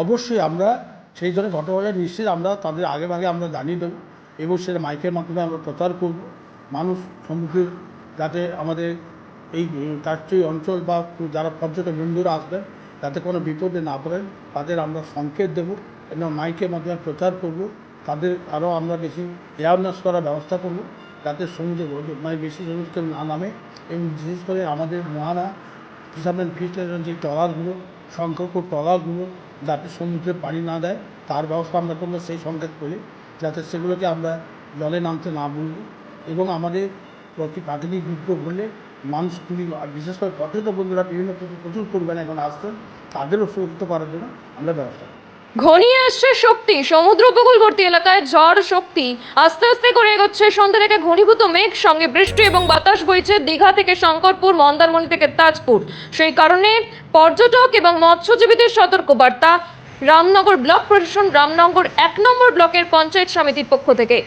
অবশ্যই আমরা সেই জন্য ঘটনাটা নিশ্চিত আমরা তাদের আগে আমরা জানিয়ে দেবো এবং সেটা মাইকের মাধ্যমে আমরা প্রচার করব। মানুষ সমুদ্রের যাতে আমাদের এই কার্যই অঞ্চল বা যারা পর্যটক বন্ধুরা আসবেন যাতে কোনো বিপদে না পড়েন তাদের আমরা সংকেত দেবো এবং মাইকের মাধ্যমে প্রচার করব। তাদের আরও আমরা বেশি অ্যাওয়ারনেস করার ব্যবস্থা করব যাতে সমুদ্রে মানে বেশি সমুদ্রে না নামে এবং বিশেষ করে আমাদের মহানা ফিশারম্যান ফিশারের যে ট্রলারগুলো সংখ্যক ট্রলারগুলো যাতে সমুদ্রে পানি না দেয় তার ব্যবস্থা আমরা করবো সেই সংকেত করি যাতে সেগুলোকে আমরা জলে নামতে না বলব এবং আমাদের প্রাকৃতিক দুর্যোগ হলে মানুষ খুবই বিশেষ করে পর্যটক বন্ধুরা বিভিন্ন প্রচুর পরিমাণে এখন আসছেন তাদেরও সুরক্ষিত করার জন্য আমরা ব্যবস্থা করি। ঘনিয়ে আসছে শক্তি, সমুদ্র উপকূলবর্তী এলাকায় ঝড় শক্তি আস্তে আস্তে করে এগোচ্ছে। সন্ধ্যা থেকে ঘনীভূত মেঘ, সঙ্গে বৃষ্টি এবং বাতাস বইছে দীঘা থেকে শঙ্করপুর, মন্দারমণি থেকে তাজপুর। সেই কারণে পর্যটক এবং মৎস্যজীবীদের সতর্কবার্তা রামনগর ব্লক প্রশাসন, রামনগর 1 নম্বর ব্লকের পঞ্চায়েত সমিতির পক্ষ থেকে।